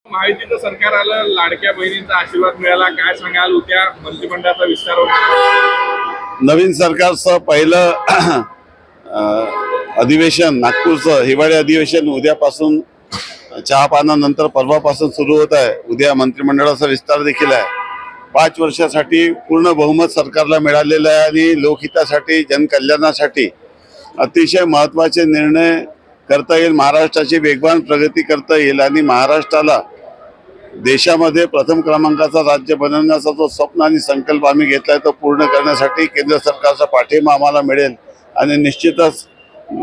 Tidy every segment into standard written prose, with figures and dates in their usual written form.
महायुतीचं सरकार आलं, लाडक्या बहिणींचा आशीर्वाद मिळाला, काय सांगाल? उद्या मंत्रिमंडळाचा विस्तार होणार. नवीन सरकारचं पहिलं अधिवेशन नागपूरचं हिवाळी अधिवेशन उद्यापासून चहापानानंतर परवापासून सुरू होत आहे. उद्या मंत्रिमंडळाचा विस्तार देखील आहे. 5 वर्षासाठी पूर्ण बहुमत सरकारला मिळालेलं आहे आणि लोकहितासाठी जनकल्याणासाठी अतिशय महत्त्वाचे निर्णय करता येईल. महाराष्ट्राची वेगवान प्रगती करता येईल आणि महाराष्ट्राला देशामध्ये प्रथम क्रमांकाचा राज्य बनवण्याचा जो स्वप्न आणि संकल्प आम्ही घेतलाय तो पूर्ण करण्यासाठी केंद्र सरकारचा पाठिंबा आम्हाला मिळेल आणि निश्चितच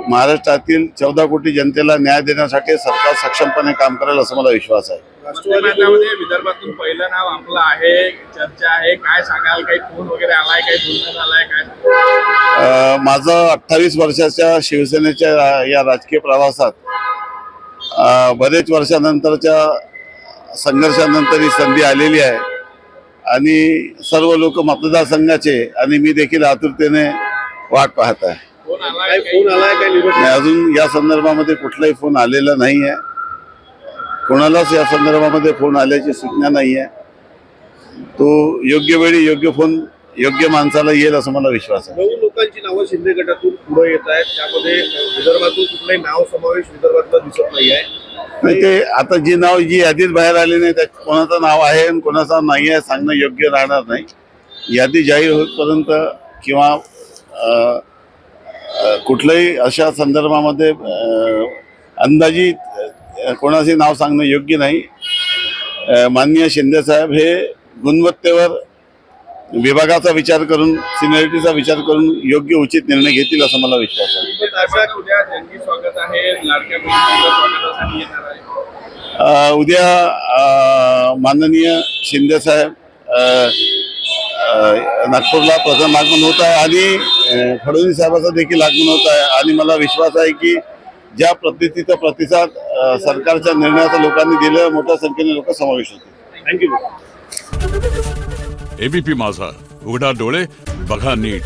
महाराष्ट्रातील 14 कोटी जनतेला न्याय देण्यासाठी सरकार सक्षमपणे काम करेल असं मला विश्वास आहे. राष्ट्रवादीमध्ये विदर्भातून पहिलं नाव आपलं आहे, चर्चा आहे, काय सांगाल? काही फोन वगैरे आलाय, काही बोलणं झालंय काय? माझं 28 वर्षाच्या शिवसेनेच्या या राजकीय प्रवासात बरेच वर्षानंतरच्या संघर्षानंतर ही संधी आलेली आहे आणि सर्व लोक मतदारसंघाचे आणि मी देखील आतुरतेने वाट पाहत आहे. फोन आलाय काय? अजून या संदर्भामध्ये कुठलाही फोन आलेला नाही आहे. कोणालाच या संदर्भामध्ये फोन आल्याची सूचना नाही आहे. तो योग्य वेळी योग्य फोन योग्य माणसाला येईल असं मला विश्वास आहे. 9 लोकांची नावं शिंदे गटातून पुढे येत आहेत. त्यामध्ये विदर्भातून कुठलंही नाव समावेश विदर्भातला दिसत नाही आहे. नाही, ते आता जी यादीत बाहेर आली नाही त्या कोणाचं नाव आहे आणि कोणाचं नाही आहे सांगणं योग्य राहणार नाही. यादी जाहीर होईपर्यंत किंवा कुठल्याही अशा संदर्भामध्ये अंदाजी कोणाचे नाव सांगणं योग्य नाही. माननीय शिंदे साहेब हे गुणवत्तेवर विभागाचा विचार करून सिनियरिटीचा विचार करून योग्य उचित निर्णय घेतील असं मला विश्वास आहे. उद्या जंगी स्वागत आहे, लाडक्या बहिणींच्या स्वागतासाठी येणार आहे. उद्या माननीय शिंदे साहेब नागपूरला प्रथम आगमन होत आहे आणि फडणवीस साहेबांचं देखील आगमन होत आहे आणि मला विश्वास आहे की ज्या पद्धतीचा प्रतिसाद सरकारच्या निर्णयाचा लोकांनी दिला मोठ्या संख्येने लोक समावेश होतील. थँक्यू. एबीपी माझा, उघडा डोळे बघा नीट.